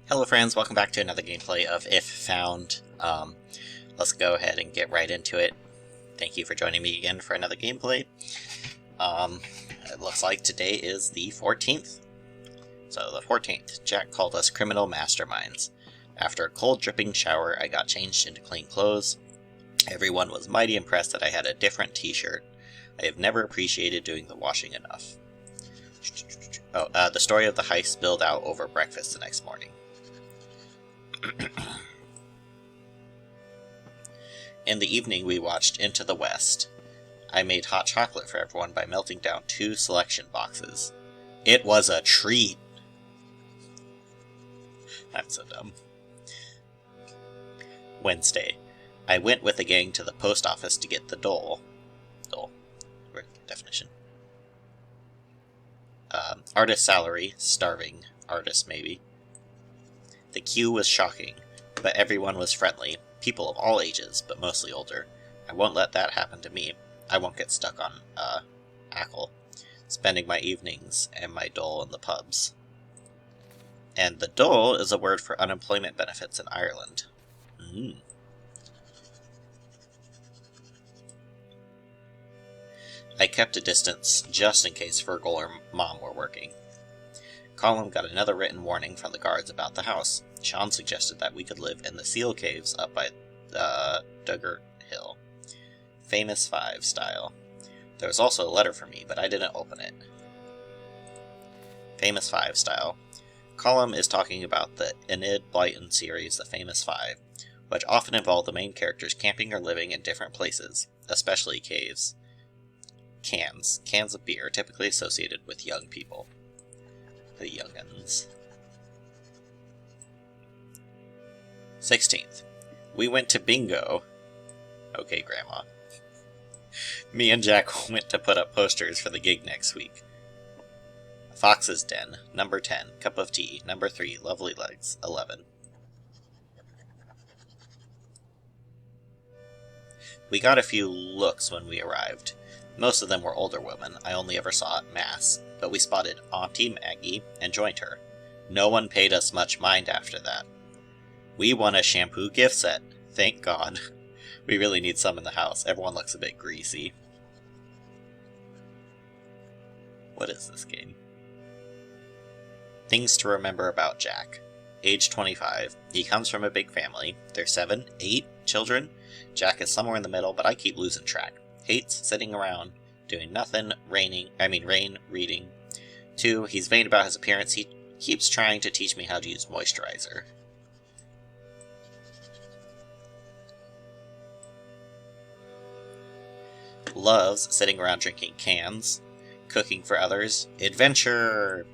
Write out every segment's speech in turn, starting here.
Hello friends, welcome back to another gameplay of If Found. Let's go ahead and get right into it. Thank you for joining me again for another gameplay. It looks like today is the 14th. So the 14th, Jack called us criminal masterminds. After a cold dripping shower, I got changed into clean clothes. Everyone was mighty impressed that I had a different t-shirt. I have never appreciated doing the washing enough. The story of the heist spilled out over breakfast the next morning. In the evening, we watched Into the West. I made hot chocolate for everyone by melting down 2 selection boxes. It was a treat! I'm so dumb. Wednesday. I went with the gang to the post office to get the dole. Dole. Definition. Artist salary. Starving. Artist, maybe. The queue was shocking, but everyone was friendly. People of all ages, but mostly older. I won't let that happen to me. I won't get stuck on, Ackle. Spending my evenings and my dole in the pubs. And the dole is a word for unemployment benefits in Ireland. I kept a distance, just in case Fergal or Mom were working. Colum got another written warning from the guards about the house. Sean suggested that we could live in the seal caves up by Duggar Hill. Famous 5 style. There was also a letter for me, but I didn't open it. Famous 5 style. Colum is talking about the Enid Blyton series, The Famous 5, which often involve the main characters camping or living in different places, especially caves. Cans. Cans of beer, typically associated with young people. The young'uns. 16th. We went to bingo. Okay, Grandma. Me and Jack went to put up posters for the gig next week. Fox's Den, number 10, cup of tea, number 3, lovely legs, 11. We got a few looks when we arrived. Most of them were older women. I only ever saw at Mass, but we spotted Auntie Maggie and joined her. No one paid us much mind after that. We won a shampoo gift set. Thank God. We really need some in the house. Everyone looks a bit greasy. What is this game? Things to remember about Jack. Age 25. He comes from a big family. There's 7, 8 children. Jack is somewhere in the middle, but I keep losing track. Hates sitting around, doing nothing, rain, reading. 2, he's vain about his appearance. He keeps trying to teach me how to use moisturizer. Loves sitting around drinking cans, cooking for others. Adventure!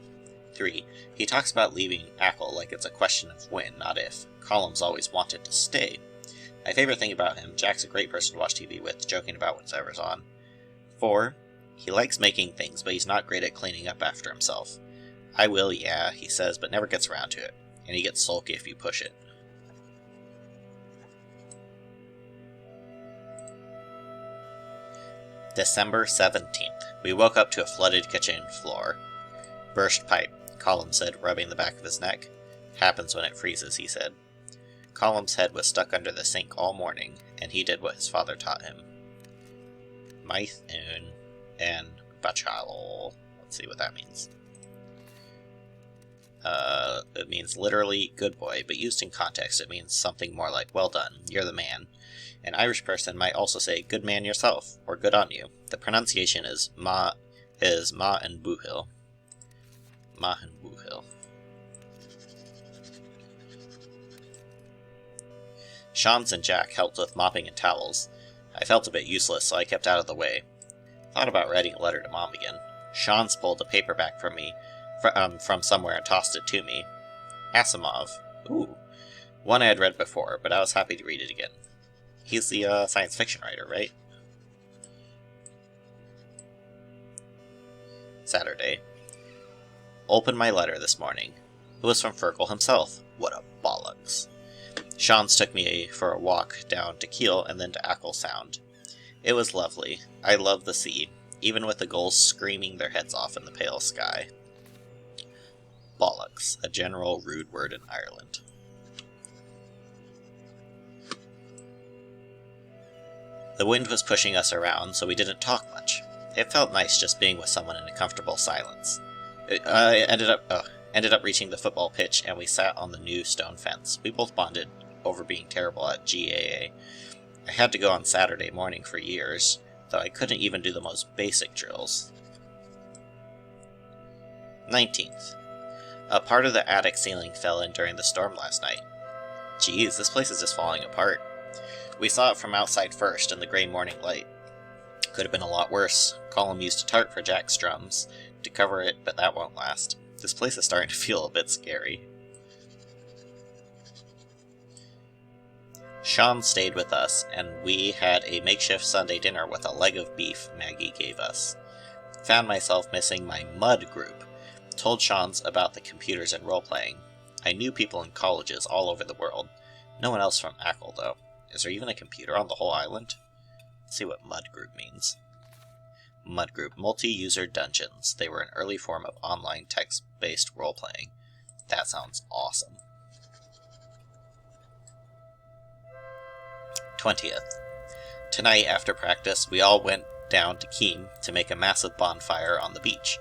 3, he talks about leaving Ackle like it's a question of when, not if. Colum's always wanted to stay. My favorite thing about him, Jack's a great person to watch TV with, joking about whatever's on. 4, he likes making things, but he's not great at cleaning up after himself. I will, yeah, he says, but never gets around to it. And he gets sulky if you push it. December 17th. We woke up to a flooded kitchen floor. Burst pipe, Colum said, rubbing the back of his neck. Happens when it freezes, he said. Colum's head was stuck under the sink all morning, and he did what his father taught him. Maithun and Bachalo. Let's see what that means. It means literally good boy, but used in context it means something more like well done, you're the man. An Irish person might also say good man yourself, or good on you. The pronunciation is ma and buhil. Ma and buhil. Shans and Jack helped with mopping and towels. I felt a bit useless, so I kept out of the way. Thought about writing a letter to Mom again. Shans pulled a paperback from me, from somewhere and tossed it to me. Asimov. Ooh. One I had read before, but I was happy to read it again. He's the science fiction writer, right? Saturday. Opened my letter this morning. It was from Fergal himself. What a bollocks. Shans took me for a walk down to Kiel and then to Ackle Sound. It was lovely. I love the sea, even with the gulls screaming their heads off in the pale sky. Bollocks. Oaths, a general rude word in Ireland. The wind was pushing us around, so we didn't talk much. It felt nice just being with someone in a comfortable silence. I ended up reaching the football pitch, and we sat on the new stone fence. We both bonded over being terrible at GAA. I had to go on Saturday morning for years, though I couldn't even do the most basic drills. 19th. A part of the attic ceiling fell in during the storm last night. Geez, this place is just falling apart. We saw it from outside first in the gray morning light. Could have been a lot worse. Colum used a tarp for Jack's drums to cover it, but that won't last. This place is starting to feel a bit scary. Sean stayed with us, and we had a makeshift Sunday dinner with a leg of beef Maggie gave us. Found myself missing my mud group. Told Sean's about the computers and role-playing. I knew people in colleges all over the world. No one else from Ackle, though. Is there even a computer on the whole island? Let's see what mud group means. Mud group, multi-user dungeons. They were an early form of online text-based role-playing. That sounds awesome. 20th. Tonight, after practice, we all went down to Keem to make a massive bonfire on the beach.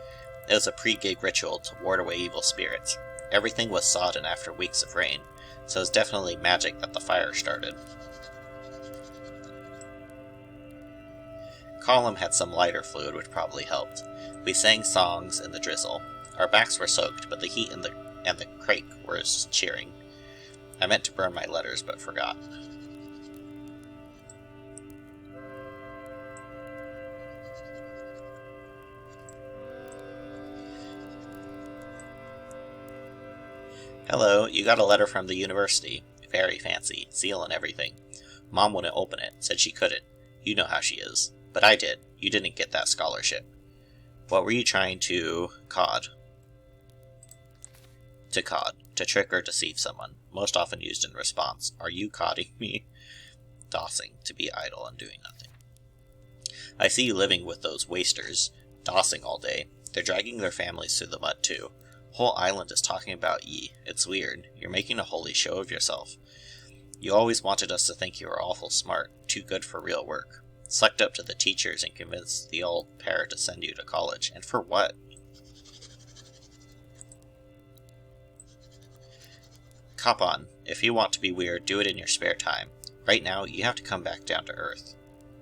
It was a pre-gig ritual to ward away evil spirits. Everything was sodden after weeks of rain, so it was definitely magic that the fire started. Colum had some lighter fluid, which probably helped. We sang songs in the drizzle. Our backs were soaked, but the heat and the crake were cheering. I meant to burn my letters, but forgot. Hello, you got a letter from the university. Very fancy, seal and everything. Mom wouldn't open it, said she couldn't. You know how she is. But I did. You didn't get that scholarship. What were you trying to cod? To cod. To trick or deceive someone. Most often used in response. Are you codding me? Dossing. To be idle and doing nothing. I see you living with those wasters. Dossing all day. They're dragging their families through the mud too. Whole island is talking about ye. It's weird. You're making a holy show of yourself. You always wanted us to think you were awful smart. Too good for real work. Sucked up to the teachers and convinced the old pair to send you to college. And for what? Cop on. If you want to be weird, do it in your spare time. Right now, you have to come back down to earth.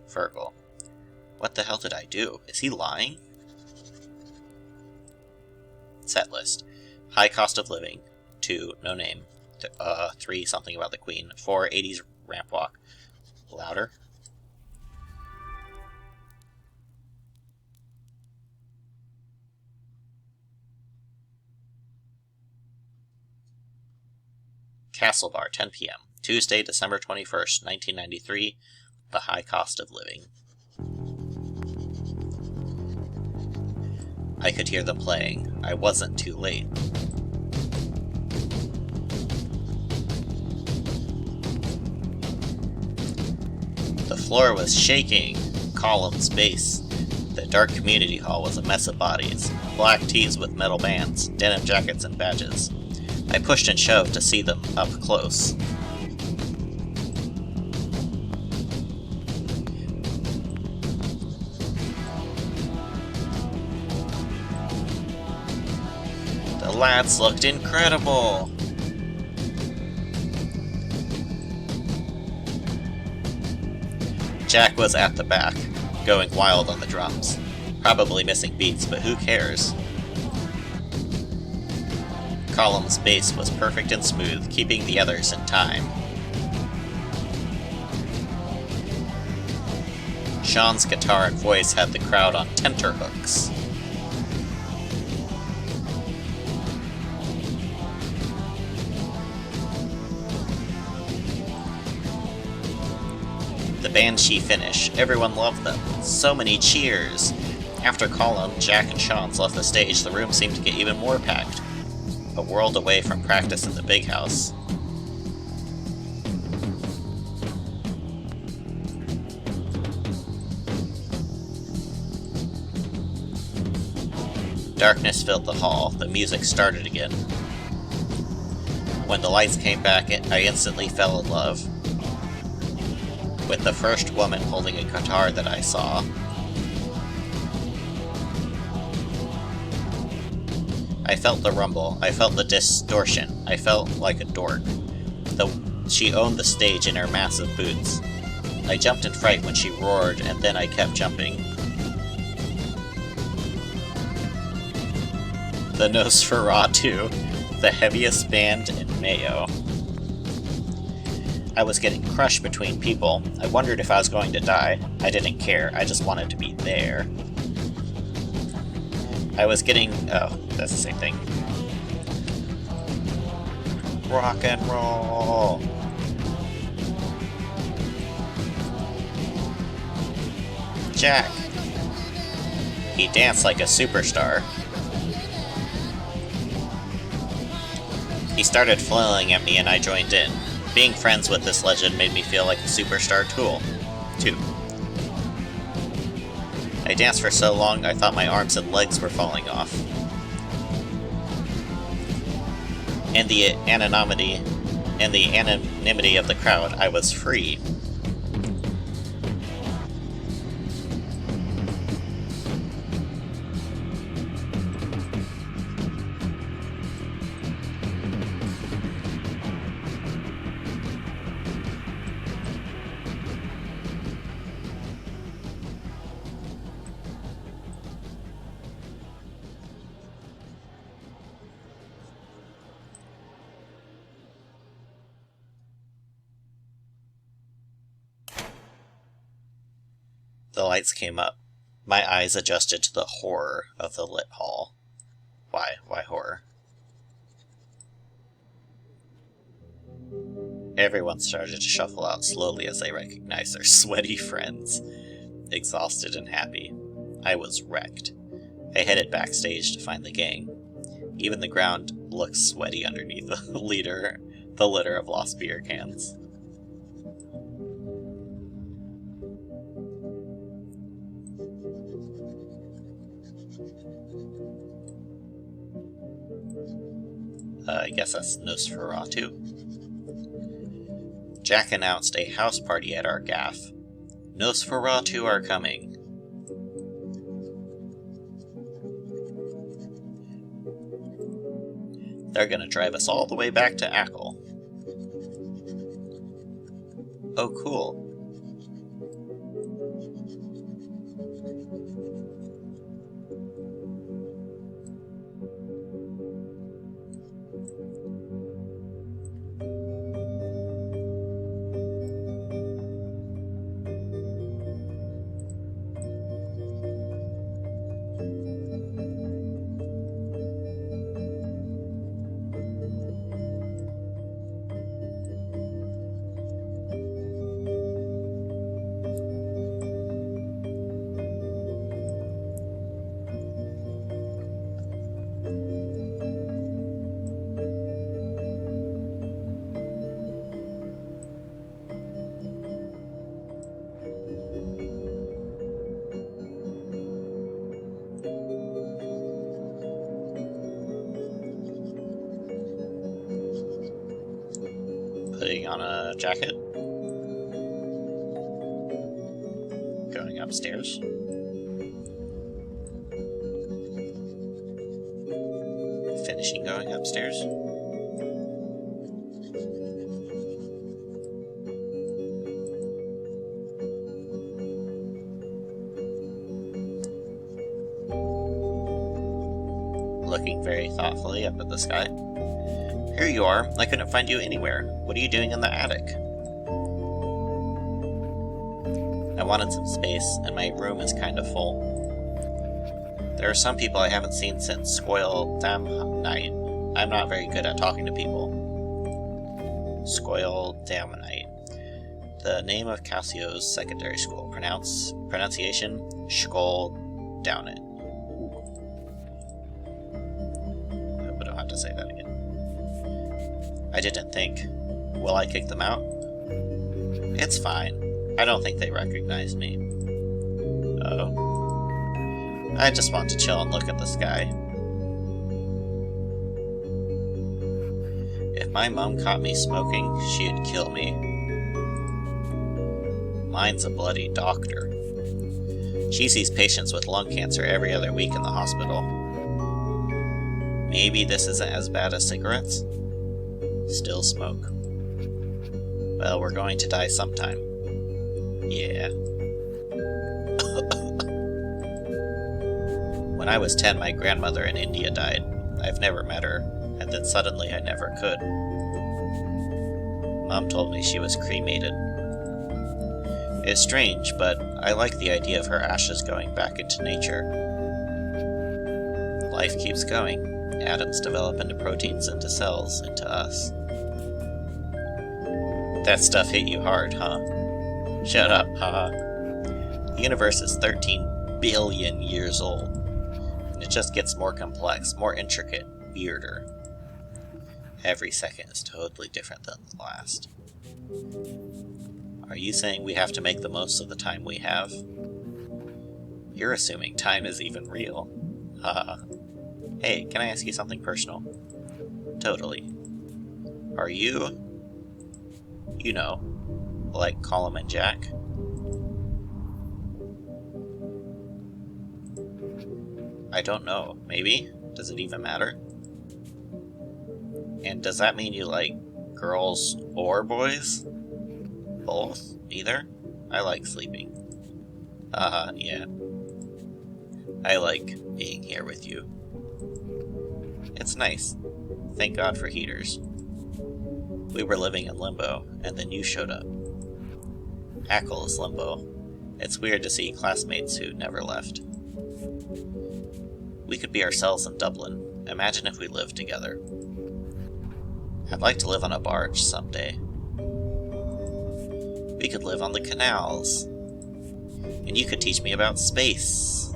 Fergal. What the hell did I do? Is he lying? Set list. High cost of living. 2. No name. 3. Something about the Queen. 4. 80s ramp walk. Louder. Castle Bar, 10 p.m. Tuesday, December 21st, 1993. The High Cost of Living. I could hear them playing. I wasn't too late. The floor was shaking. Columns, base. The dark community hall was a mess of bodies. Black tees with metal bands, denim jackets and badges. I pushed and shoved to see them up close. The lads looked incredible! Jack was at the back, going wild on the drums. Probably missing beats, but who cares? Column's bass was perfect and smooth, keeping the others in time. Sean's guitar and voice had the crowd on tenterhooks. The Banshee finish. Everyone loved them. So many cheers! After Colum, Jack, and Sean's left the stage, the room seemed to get even more packed. A world away from practice in the big house. Darkness filled the hall. The music started again. When the lights came back, I instantly fell in love with the first woman holding a guitar that I saw. I felt the rumble, I felt the distortion, I felt like a dork. She owned the stage in her massive boots. I jumped in fright when she roared, and then I kept jumping. The Nosferatu, the heaviest band in Mayo. I was getting crushed between people. I wondered if I was going to die. I didn't care, I just wanted to be there. I was getting... oh, that's the same thing. Rock and roll! Jack! He danced like a superstar. He started flailing at me and I joined in. Being friends with this legend made me feel like a superstar too. I danced for so long I thought my arms and legs were falling off. In the anonymity of the crowd, I was free. The lights came up. My eyes adjusted to the horror of the lit hall. Why horror? Everyone started to shuffle out slowly as they recognized their sweaty friends. Exhausted and happy. I was wrecked. I headed backstage to find the gang. Even the ground looked sweaty underneath the litter of lost beer cans. I guess that's Nosferatu. Jack announced a house party at our gaff. Nosferatu are coming. They're gonna drive us all the way back to Ackle. Oh, cool. Putting on a jacket. Going upstairs. Finishing going upstairs. Looking very thoughtfully up at the sky. Here you are. I couldn't find you anywhere. What are you doing in the attic? I wanted some space, and my room is kind of full. There are some people I haven't seen since Scoil Dam Night. I'm not very good at talking to people. Scoil Dam Night. The name of Cassio's secondary school. Pronunciation, Skol Downit. I hope I don't have to say that again. I didn't think. Will I kick them out? It's fine. I don't think they recognize me. Oh. I just want to chill and look at the sky. If my mom caught me smoking, she'd kill me. Mine's a bloody doctor. She sees patients with lung cancer every other week in the hospital. Maybe this isn't as bad as cigarettes? Still smoke. Well, we're going to die sometime. Yeah. When I was 10, my grandmother in India died. I've never met her, and then suddenly I never could. Mom told me she was cremated. It's strange, but I like the idea of her ashes going back into nature. Life keeps going. Atoms develop into proteins, into cells, into us. That stuff hit you hard, huh? Shut up, haha. The universe is 13 billion years old. And it just gets more complex, more intricate, weirder. Every second is totally different than the last. Are you saying we have to make the most of the time we have? You're assuming time is even real. Haha. Hey, can I ask you something personal? Totally. Are you... you know, like Colum and Jack? I don't know. Maybe? Does it even matter? And does that mean you like girls or boys? Both? Either? I like sleeping. Yeah. I like being here with you. It's nice. Thank God for heaters. We were living in limbo, and then you showed up. Ackle is limbo. It's weird to see classmates who never left. We could be ourselves in Dublin. Imagine if we lived together. I'd like to live on a barge someday. We could live on the canals. And you could teach me about space.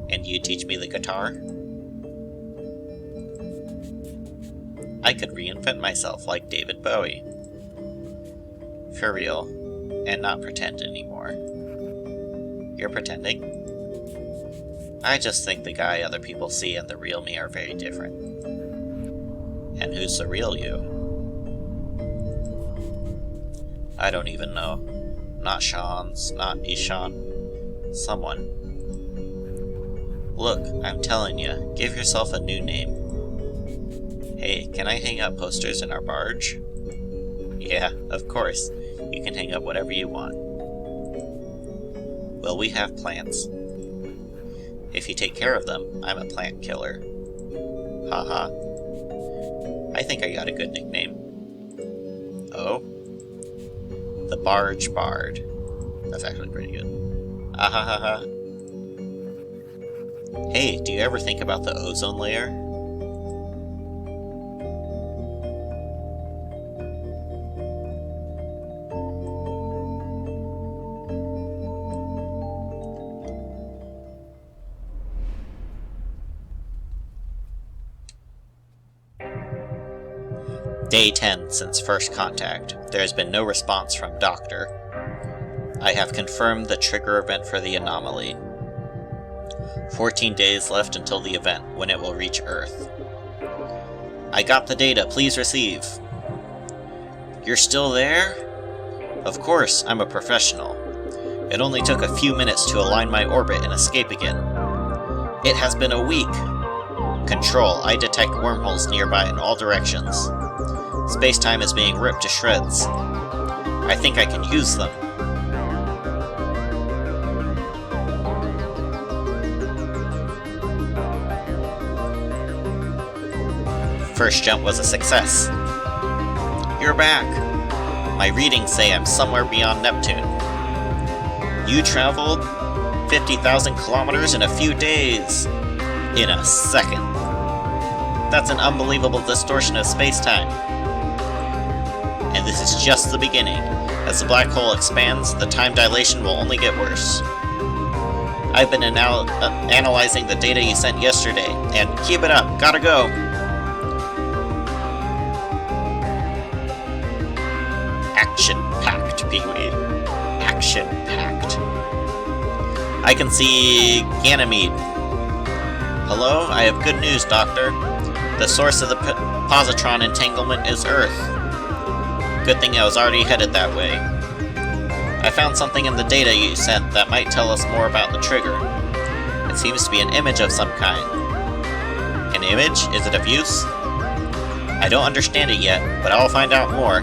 And you'd teach me the guitar. I could reinvent myself like David Bowie. For real. And not pretend anymore. You're pretending? I just think the guy other people see and the real me are very different. And who's the real you? I don't even know. Not Sean's, not Ishan. Someone. Look, I'm telling you, give yourself a new name. Hey, can I hang up posters in our barge? Yeah, of course. You can hang up whatever you want. Well, we have plants. If you take care of them, I'm a plant killer. Haha. I think I got a good nickname. Oh? The Barge Bard. That's actually pretty good. Ahahaha. Hey, do you ever think about the ozone layer? Day 10 since first contact. There has been no response from Doctor. I have confirmed the trigger event for the anomaly. 14 days left until the event, when it will reach Earth. I got the data, please receive. You're still there? Of course, I'm a professional. It only took a few minutes to align my orbit and escape again. It has been a week. Control, I detect wormholes nearby in all directions. Space-time is being ripped to shreds. I think I can use them. First jump was a success. You're back. My readings say I'm somewhere beyond Neptune. You traveled 50,000 kilometers in a few days. In a second. That's an unbelievable distortion of space-time. And this is just the beginning. As the black hole expands, the time dilation will only get worse. I've been analyzing the data you sent yesterday, and keep it up, gotta go! Action-packed, Pee-wee. Action-packed. I can see Ganymede. Hello? I have good news, Doctor. The source of the positron entanglement is Earth. Good thing I was already headed that way. I found something in the data you sent that might tell us more about the trigger. It seems to be an image of some kind. An image? Is it of use? I don't understand it yet, but I'll find out more.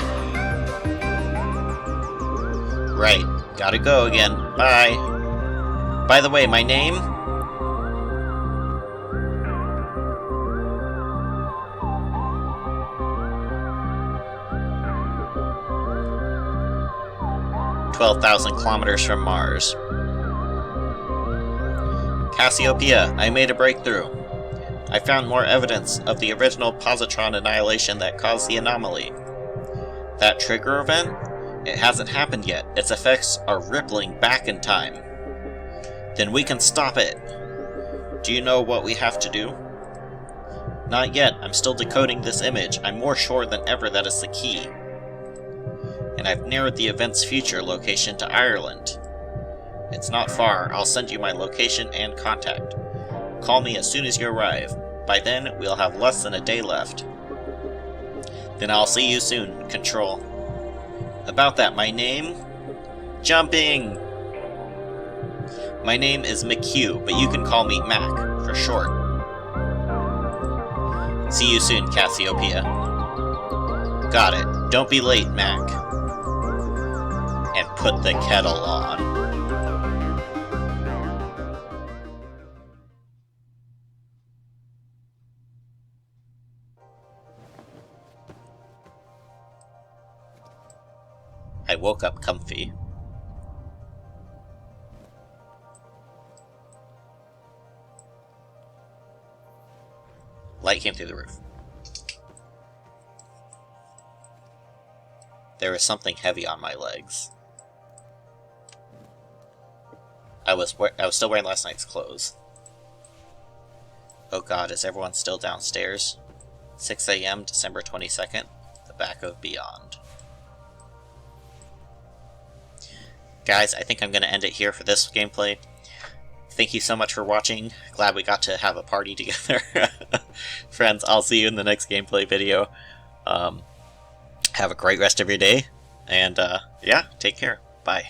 Right, gotta go again. Bye. By the way, my name? "12,000 kilometers from Mars. Cassiopeia, I made a breakthrough. I found more evidence of the original positron annihilation that caused the anomaly. That trigger event? It hasn't happened yet. Its effects are rippling back in time. Then we can stop it. Do you know what we have to do?" "Not yet. I'm still decoding this image. I'm more sure than ever that it's the key. And I've narrowed the event's future location to Ireland. It's not far. I'll send you my location and contact. Call me as soon as you arrive. By then, we'll have less than a day left." "Then I'll see you soon, Control. About that, my name? Jumping! My name is McHugh, but you can call me Mac, for short. See you soon, Cassiopeia." "Got it. Don't be late, Mac." And put the kettle on. I woke up comfy. Light came through the roof. There was something heavy on my legs. I was still wearing last night's clothes. Oh god, is everyone still downstairs? 6 a.m., December 22nd, the back of Beyond. Guys, I think I'm going to end it here for this gameplay. Thank you so much for watching. Glad we got to have a party together. Friends, I'll see you in the next gameplay video. Have a great rest of your day. And, yeah, take care. Bye.